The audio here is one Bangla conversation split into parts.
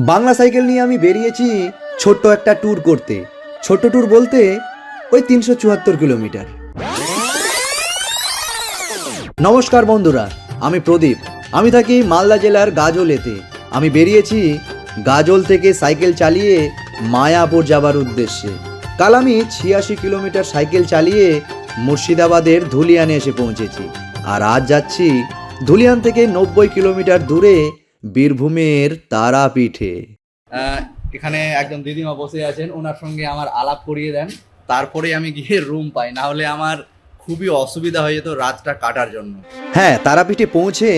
বাংলা সাইকেল নিয়ে আমি বেরিয়েছি ছোট্ট একটা ট্যুর করতে। ছোট্ট ট্যুর বলতে ওই 374 কিলোমিটার। নমস্কার বন্ধুরা, আমি প্রদীপ। আমি থাকি মালদা জেলার গাজলেতে। আমি বেরিয়েছি গাজল থেকে সাইকেল চালিয়ে মায়াপুর যাবার উদ্দেশ্যে। কাল আমি 86 কিলোমিটার সাইকেল চালিয়ে মুর্শিদাবাদের ধুলিয়ানে এসে পৌঁছেছি। আর আজ যাচ্ছি ধুলিয়ান থেকে 90 কিলোমিটার দূরে বীরভূমের তারাপীঠে। এখানে একজন দিদিমা বসে আছেন, ওনার সঙ্গে আমার আলাপ করিয়ে দেন, তারপরে আমি গিয়ে রুম পাই, না হলে আমার খুবই অসুবিধা হয়ে যেত রাতটা কাটার জন্য। হ্যাঁ, তারাপীঠে পৌঁছে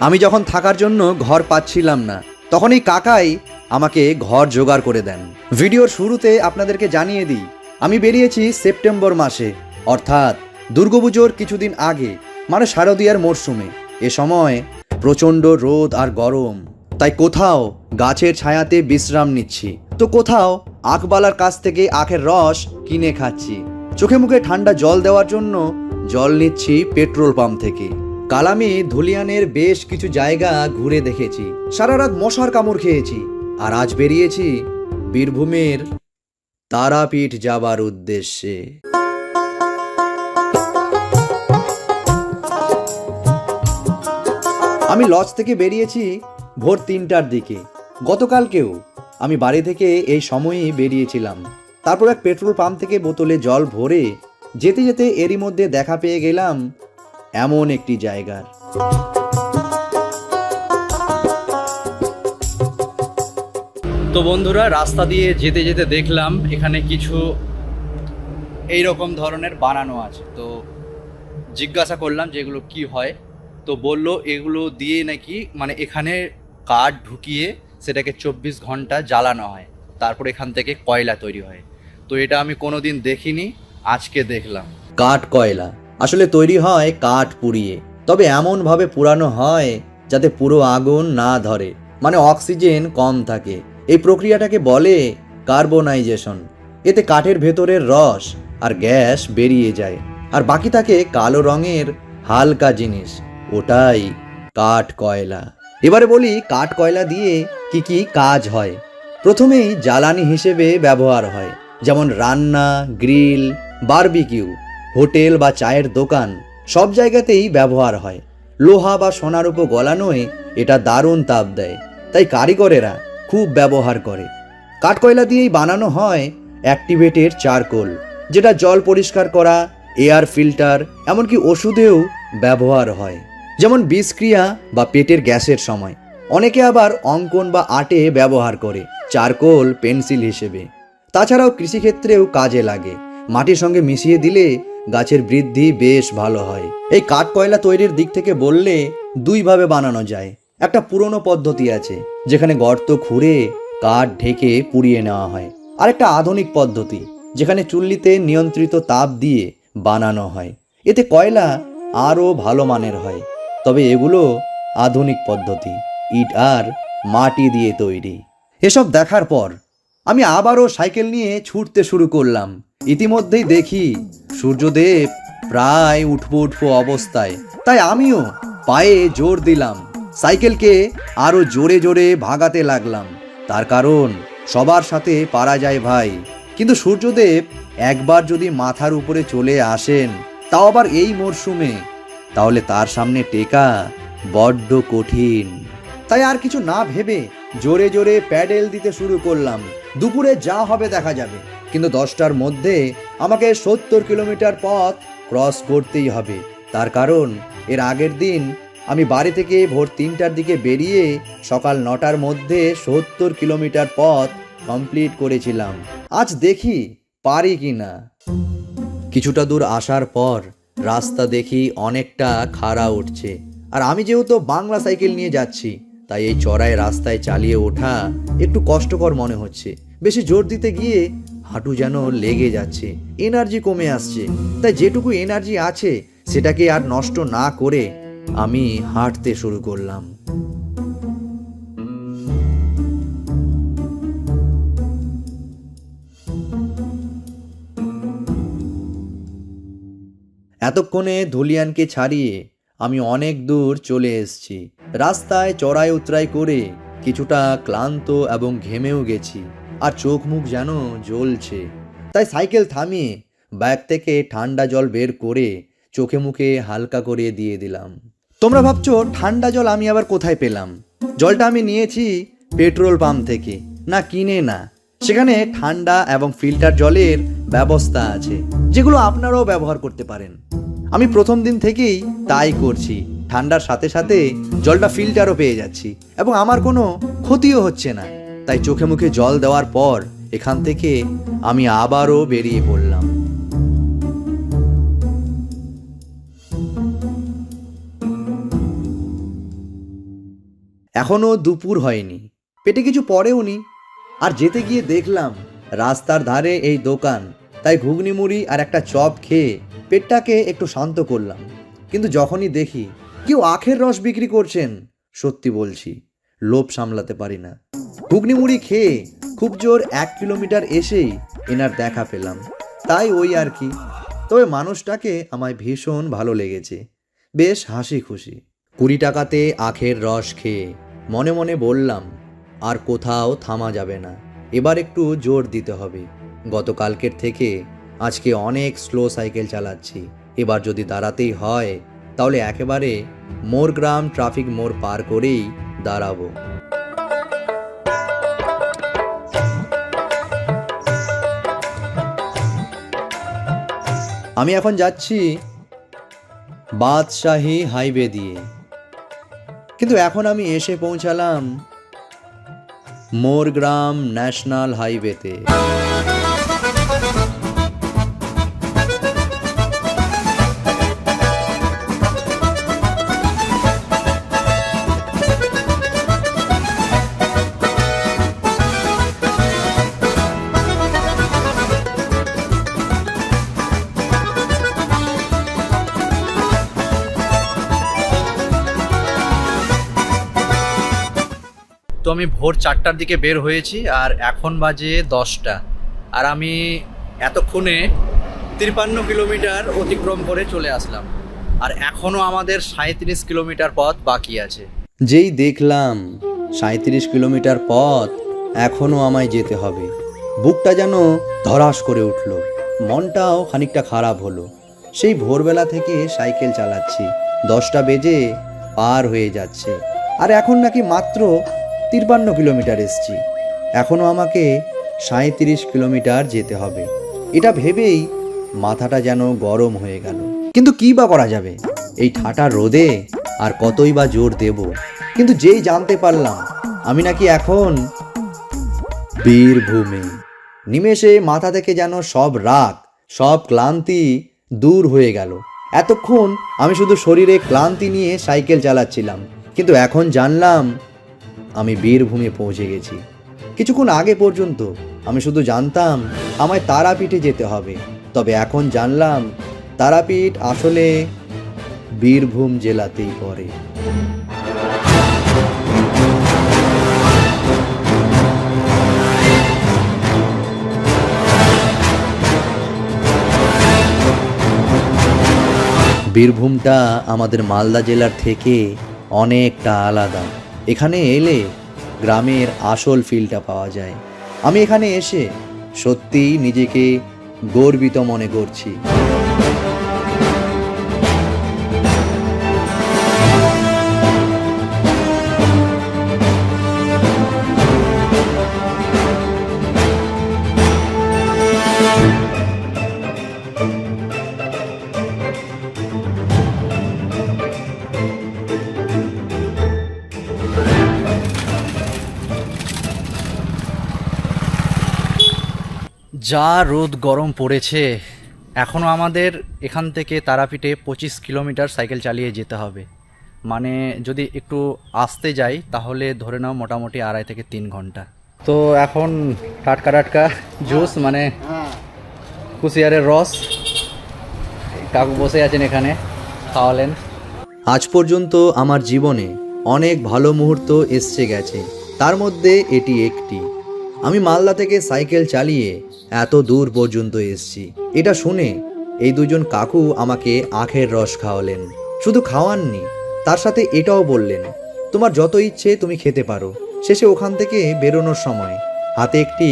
আমি যখন থাকার জন্য ঘর পাচ্ছিলাম না, তখন এই কাকাই আমাকে ঘর জোগাড় করে দেন। ভিডিওর শুরুতে আপনাদেরকে জানিয়ে দিই, আমি বেরিয়েছি সেপ্টেম্বর মাসে, অর্থাৎ দুর্গাপুজোর কিছুদিন আগে, মানে শারদীয়ার মরশুমে। এ সময় প্রচণ্ড রোদ আর গরম, তাই কোথাও গাছের ছায়াতে বিশ্রাম নিচ্ছি, তো কোথাও আখবালার কাছ থেকে আখের রস কিনে খাচ্ছি। চোখে মুখে ঠান্ডা জল দেওয়ার জন্য জল নিচ্ছি পেট্রোল পাম্প থেকে। কাল আমি ধুলিয়ানের বেশ কিছু জায়গা ঘুরে দেখেছি, সারা রাত মশার কামড় খেয়েছি। আর আজ বেরিয়েছি বীরভূমের তারাপীঠ যাবার উদ্দেশ্যে। আমি লজ থেকে বেরিয়েছি ভোর 3টার দিকে। গতকালকেও আমি বাড়ি থেকে এই সময়ই বেরিয়েছিলাম। তারপর এক পেট্রোল পাম্প থেকে বোতলে জল ভরে যেতে যেতে এরই মধ্যে দেখা পেয়ে গেলাম এমন একটি জায়গার। তো বন্ধুরা, রাস্তা দিয়ে যেতে যেতে দেখলাম এখানে কিছু এই রকম ধরনের বানানো আছে। তো জিজ্ঞাসা করলাম যে এগুলো কি হয়, তো বলল এগুলো দিয়ে নাকি মানে এখানে কাঠ ঢুকিয়ে সেটাকে 24 ঘন্টা জ্বালানো হয়, তারপর এখান থেকে কয়লা তৈরি হয়। তো এটা আমি কোনোদিন দেখিনি, আজকে দেখলাম। কাঠ কয়লা আসলে তৈরি হয় কাঠ পুড়িয়ে, তবে এমনভাবে পুরানো হয় যাতে পুরো আগুন না ধরে, মানে অক্সিজেন কম থাকে। এই প্রক্রিয়াটাকে বলে কার্বনাইজেশন। এতে কাঠের ভেতরের রস আর গ্যাস বেরিয়ে যায়, আর বাকি থাকে কালো রঙের হালকা জিনিস, ওটাই কাঠ কয়লা। এবারে বলি কাঠ কয়লা দিয়ে কি কি কাজ হয়। প্রথমেই জ্বালানি হিসেবে ব্যবহার হয়, যেমন রান্না, গ্রিল, বারবিকিউ, হোটেল বা চায়ের দোকান, সব জায়গাতেই ব্যবহার হয়। লোহা বা সোনার উপর গলানোয় এটা দারুণ তাপ দেয়, তাই কারিগরেরা খুব ব্যবহার করে। কাঠকয়লা দিয়েই বানানো হয় অ্যাক্টিভেটেড চারকোল, যেটা জল পরিষ্কার করা, এয়ার ফিল্টার, এমনকি ওষুধেও ব্যবহার হয়, যেমন বিষক্রিয়া বা পেটের গ্যাসের সময়। অনেকে আবার অঙ্কন বা আর্টে ব্যবহার করে চারকোল পেন্সিল হিসেবে। তাছাড়াও কৃষিক্ষেত্রেও কাজে লাগে, মাটির সঙ্গে মিশিয়ে দিলে গাছের বৃদ্ধি বেশ ভালো হয়। এই কাঠ কয়লা তৈরির দিক থেকে বললে দুইভাবে বানানো যায়। একটা পুরনো পদ্ধতি আছে যেখানে গর্ত খুঁড়ে কাঠ ঢেকে পুড়িয়ে নেওয়া হয়, আর একটা আধুনিক পদ্ধতি যেখানে চুল্লিতে নিয়ন্ত্রিত তাপ দিয়ে বানানো হয়। এতে কয়লা আরও ভালো মানের হয়, তবে এগুলো আধুনিক পদ্ধতি, ইট আর মাটি দিয়ে তৈরি। এসব দেখার পর আমি আবারও সাইকেল নিয়ে ছুটতে শুরু করলাম। ইতিমধ্যেই দেখি সূর্যদেব প্রায় উঠবো অবস্থায়, তাই আমিও পায়ে জোর দিলাম, সাইকেলকে আরো জোরে জোরে ভাগাতে লাগলাম। তার কারণ সবার সাথে পারা যায় ভাই, কিন্তু সূর্যদেব একবার যদি মাথার উপরে চলে আসেন, তাও আবার এই মরশুমে, তাহলে তার সামনে টেকা বড্ড কঠিন। তাই আর কিছু না ভেবে জোরে জোরে প্যাডেল দিতে শুরু করলাম। দুপুরে যা হবে দেখা যাবে, কিন্তু 10টার মধ্যে আমাকে 70 কিলোমিটার পথ ক্রস করতেই হবে। তার কারণ এর আগের দিন আমি বাড়ি থেকে ভোর 3টার দিকে বেরিয়ে সকাল 9টার মধ্যে 70 কিলোমিটার পথ কমপ্লিট করেছিলাম। আজ দেখি পারি কি না। কিছুটা দূর আসার পর রাস্তা দেখি অনেকটা খাড়া উঠছে, আর আমি যেহেতু বাংলা সাইকেল নিয়ে যাচ্ছি, তাই এই চড়াই রাস্তায় চালিয়ে ওঠা একটু কষ্টকর মনে হচ্ছে। বেশি জোর দিতে গিয়ে হাঁটু যেন লেগে যাচ্ছে, এনার্জি কমে আসছে। তাই যেটুকু এনার্জি আছে সেটাকে আর নষ্ট না করে আমি হাঁটতে শুরু করলাম। এতক্ষণে ধুলিয়ানকে ছাড়িয়ে আমি অনেক দূর চলে এসেছি। রাস্তায় চড়াই উতরাই করে কিছুটা ক্লান্ত এবং ঘেমেও গেছি, আর চোখ মুখ যেন জ্বলছে। তাই সাইকেল থামিয়ে ব্যাগ থেকে ঠান্ডা জল বের করে চোখে মুখে হালকা করে দিয়ে দিলাম। তোমরা ভাবছো ঠান্ডা জল আমি আবার কোথায় পেলাম? জলটা আমি নিয়েছি পেট্রোল পাম্প থেকে, না কিনে না। সেখানে ঠান্ডা এবং ফিল্টার জলের ব্যবস্থা আছে, যেগুলো আপনারাও ব্যবহার করতে পারেন। আমি প্রথম দিন থেকেই তাই করছি। ঠান্ডার সাথে সাথে জলটা ফিল্টারও পেয়ে যাচ্ছি এবং আমার কোনো ক্ষতিও হচ্ছে না। তাই চোখে মুখে জল দেওয়ার পর এখান থেকে আমি আবারও বেরিয়ে পড়লাম। এখনো দুপুর হয়নি, পেটে কিছু পড়েও নি। আর যেতে গিয়ে দেখলাম রাস্তার ধারে এই দোকান, তাই ঘুগনি মুড়ি আর একটা চপ খেয়ে পেটটাকে একটু শান্ত করলাম। কিন্তু যখনই দেখি কেউ আখের রস বিক্রি করছেন, সত্যি বলছি লোভ সামলাতে পারি না। ঘুগনি মুড়ি খেয়ে খুব জোর 1 কিলোমিটার এসেই এনার দেখা পেলাম, তাই ওই আর কি। তবে মানুষটাকে আমায় ভীষণ ভালো লেগেছে, বেশ হাসি খুশি। 20 টাকাতে আখের রস খেয়ে মনে মনে বললাম আর কোথাও থামা যাবে না, এবার একটু জোর দিতে হবে। গতকালকের থেকে আজকে অনেক স্লো সাইকেল চালাচ্ছি, এবার যদি দাঁড়াতেই হয় তাহলে একেবারে মোরগ্রাম ট্রাফিক মোড় পার করেই দাঁড়াবো। আমি এখন যাচ্ছি বাদশাহী হাইওয়ে দিয়ে, কিন্তু এখন আমি এসে পৌঁছালাম মোরগ্রাম ন্যাশনাল হাইওয়েতে। তো আমি ভোর 4টার দিকে বের হয়েছি আর এখন বাজে 10টা, আর আমি এতক্ষণে 53 কিলোমিটার অতিক্রম করে চলে আসলাম, আর এখনও আমাদের 37 কিলোমিটার পথ বাকি আছে। যেই দেখলাম 37 কিলোমিটার পথ এখনও আমায় যেতে হবে, বুকটা যেন ধড়াস করে উঠল, মনটাও খানিকটা খারাপ হলো। সেই ভোরবেলা থেকে সাইকেল চালাচ্ছি, 10টা বেজে পার হয়ে যাচ্ছে, আর এখন নাকি মাত্র 53 কিলোমিটার এসছি। এখনও আমাকে 37 কিলোমিটার যেতে হবে। এটা ভেবেই মাথাটা যেন গরম হয়ে গেল। কিন্তু কী বা করা যাবে, এই ঠাটা রোদে আর কতই বা জোর দেব। কিন্তু যেই জানতে পারলাম আমি নাকি এখন বীরভূমে, নিমেষে মাথা থেকে যেন সব রাগ, সব ক্লান্তি দূর হয়ে গেল। এতক্ষণ আমি শুধু শরীরে ক্লান্তি নিয়ে সাইকেল চালাচ্ছিলাম, কিন্তু এখন জানলাম আমি বীরভূমে পৌঁছে গেছি। কিছুক্ষণ আগে পর্যন্ত আমি শুধু জানতাম আমায় তারাপীঠে যেতে হবে, তবে এখন জানলাম তারাপীঠ আসলে বীরভূম জেলাতেই পড়ে। বীরভূমটা আমাদের মালদা জেলার থেকে অনেকটা আলাদা। এখানে এলে গ্রামের আসল ফিলটা পাওয়া যায়। আমি এখানে এসে সত্যিই নিজেকে গর্বিত মনে করছি। যা রোদ গরম পড়েছে, এখনও আমাদের এখান থেকে তারাপীঠে 25 কিলোমিটার সাইকেল চালিয়ে যেতে হবে। মানে যদি একটু আসতে যাই তাহলে ধরে নাও মোটামুটি 2.5 থেকে 3 ঘন্টা। তো এখন টাটকা টাটকা জুস মানে কুশিয়ারের রস, কাকু বসে আছেন এখানে, খাওয়ালেন। আজ পর্যন্ত আমার জীবনে অনেক ভালো মুহূর্ত এসে গেছে, তার মধ্যে এটি একটি। আমি মালদা থেকে সাইকেল চালিয়ে এত দূর পর্যন্ত এসেছি। এটা শুনে এই দুজন কাকু আমাকে আখের রস খাওয়ালেন। শুধু খাওয়াননি, তার সাথে এটাও বললেন তোমার যত ইচ্ছে তুমি খেতে পারো, শেষে ওখান থেকে বেরোনোর সময় হাতে একটি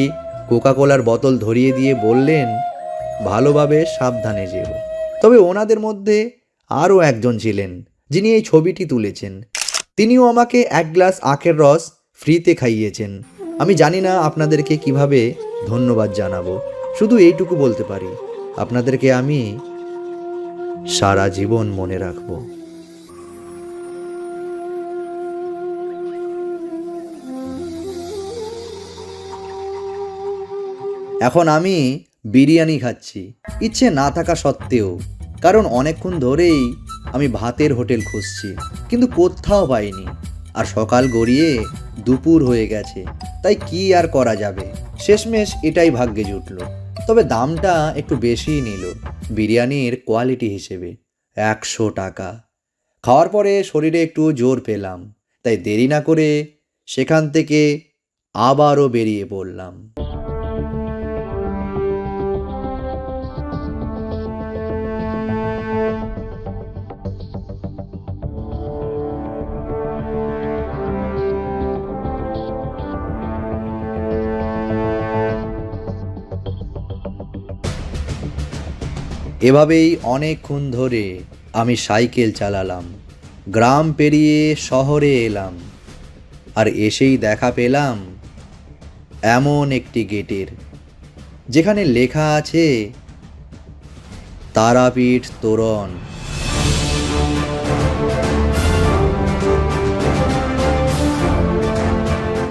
কোকাকোলার বোতল ধরিয়ে দিয়ে বললেন, ভালোভাবে সাবধানে যেও। তবে ওনাদের মধ্যে আরও একজন ছিলেন যিনি এই ছবিটি তুলেছেন। তিনিও আমাকে 1 গ্লাস আখের রস ফ্রিতে খাইয়েছেন। আমি জানি না আপনাদেরকে কিভাবে ধন্যবাদ জানাবো, শুধু এইটুকু বলতে পারি, আপনাদেরকে আমি সারা জীবন মনে রাখবো। এখন আমি বিরিয়ানি খাচ্ছি, ইচ্ছে না থাকা সত্ত্বেও, কারণ অনেকক্ষণ ধরেই আমি ভাতের হোটেল খুঁজছি, কিন্তু কোথাও পাইনি। আর সকাল গড়িয়ে দুপুর হয়ে গেছে, তাই কি আর করা যাবে, শেষমেশ এটাই ভাগ্যে জুটলো। তবে দামটা একটু বেশিই নিল বিরিয়ানির কোয়ালিটি হিসেবে, 100 টাকা। খাওয়ার পরে শরীরে একটু জোর পেলাম, তাই দেরি না করে সেখান থেকে আবারও বেরিয়ে পড়লাম। এভাবেই অনেকক্ষণ ধরে আমি সাইকেল চালালাম, গ্রাম পেরিয়ে শহরে এলাম, আর এসেই দেখা পেলাম এমন একটি গেটের, যেখানে লেখা আছে তারাপীঠ তোরণ।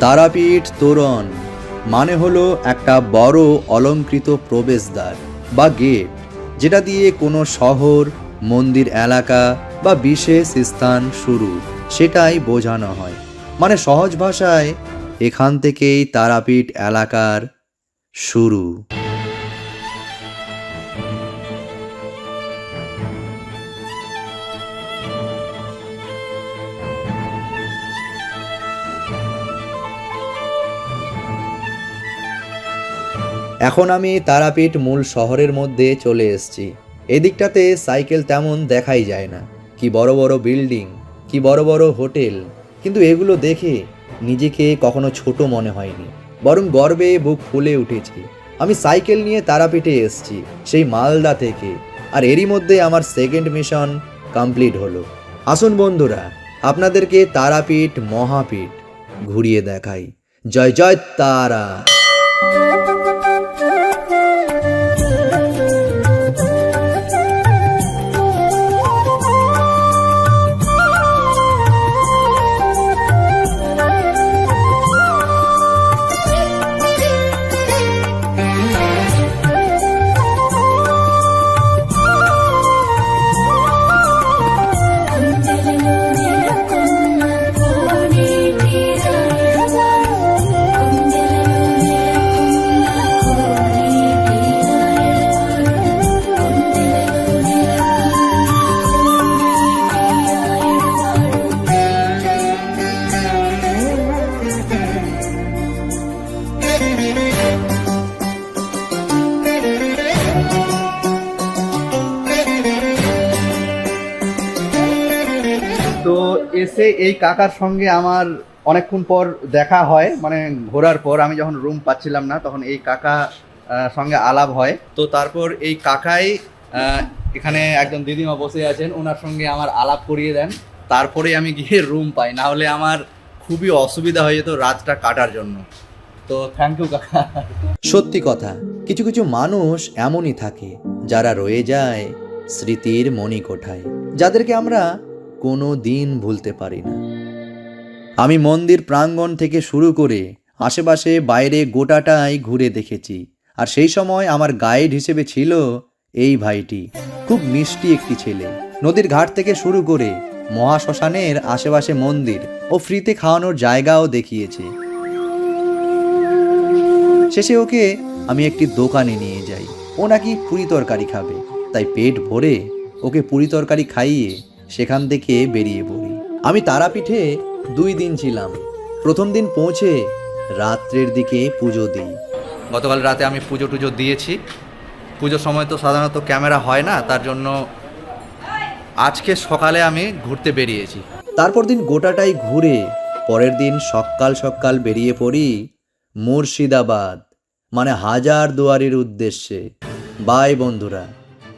তারাপীঠ তোরণ মানে হলো একটা বড় অলংকৃত প্রবেশদ্বার বা গেট, যেটা দিয়ে কোনো শহর, মন্দির এলাকা বা বিশেষ স্থান শুরু, সেটাই বোঝানো হয়। মানে সহজ ভাষায় এখান থেকেই তারাপীঠ এলাকার শুরু। এখন আমি তারাপীঠ মূল শহরের মধ্যে চলে এসেছি। এদিকটাতে সাইকেল তেমন দেখাই যায় না, কি বড় বড় বিল্ডিং, কি বড় বড় হোটেল, কিন্তু এগুলো দেখে নিজেকে কখনো ছোট মনে হয়নি, বরং গর্বে বুক ফুলে উঠেছে। আমি সাইকেল নিয়ে তারাপীঠে এসেছি সেই মালদা থেকে, আর এরই মধ্যে আমার সেকেন্ড মিশন কমপ্লিট হলো। আসুন বন্ধুরা, আপনাদেরকে তারাপীঠ মহাপীঠ ঘুরিয়ে দেখাই। জয় জয় তারা। তো এসে এই কাকার সঙ্গে আমার অনেকক্ষণ পর দেখা হয়, মানে ঘোরার পর আমি যখন রুম পাচ্ছিলাম না, তখন এই কাকা সঙ্গে আলাপ হয়। তো তারপর এই কাকাই এখানে একজন দিদিমা বসে আছেন, ওনার সঙ্গে আমার আলাপ করিয়ে দেন, তারপরে আমি গিয়ে রুম পাই, না হলে আমার খুবই অসুবিধা হয়ে যেত রাতটা কাটার জন্য। তো থ্যাংক ইউ কাকা। সত্যি কথা, কিছু কিছু মানুষ এমনই থাকে যারা রয়ে যায় স্মৃতির মণিকোঠায়, যাদেরকে আমরা কোনো দিন ভুলতে পারি না। আমি মন্দির প্রাঙ্গণ থেকে শুরু করে আশেপাশে বাইরে গোটাটাই ঘুরে দেখেছি, আর সেই সময় আমার গাইড হিসেবে ছিল এই ভাইটি, খুব মিষ্টি একটি ছেলে। নদীর ঘাট থেকে শুরু করে মহাশ্মশানের আশেপাশে মন্দির ও ফ্রিতে খাওয়ানোর জায়গাও দেখিয়েছে। শেষে ওকে আমি একটি দোকানে নিয়ে যাই, ও নাকি পুরি তরকারি খাবে, তাই পেট ভরে ওকে পুরি তরকারি খাইয়ে সেখান থেকে বেরিয়ে পড়ি। আমি তারাপীঠে 2 দিন ছিলাম। প্রথম দিন পৌঁছে রাত্রের দিকে পুজো দিই। গতকাল রাতে আমি পুজো টুজো দিয়েছি। পুজোর সময় তো সাধারণত ক্যামেরা হয় না, তার জন্য আজকে সকালে আমি ঘুরতে বেরিয়েছি। তারপর দিন গোটাটাই ঘুরে পরের দিন সকাল সকাল বেরিয়ে পড়ি মুর্শিদাবাদ মানে হাজারদুয়ারির উদ্দেশ্যে। বাই বন্ধুরা,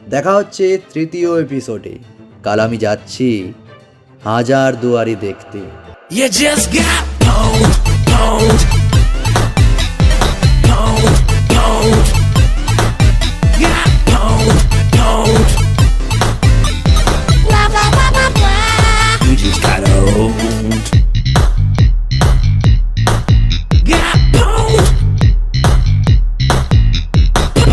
দেখা হচ্ছে তৃতীয় এপিসোডে। কাল আমি যাচ্ছি হাজারদুয়ারি দেখতে। You just got pwned, pwned, pwned, pwned. Got pwned, pwned. Blah, blah, blah, blah, blah. You just got owned.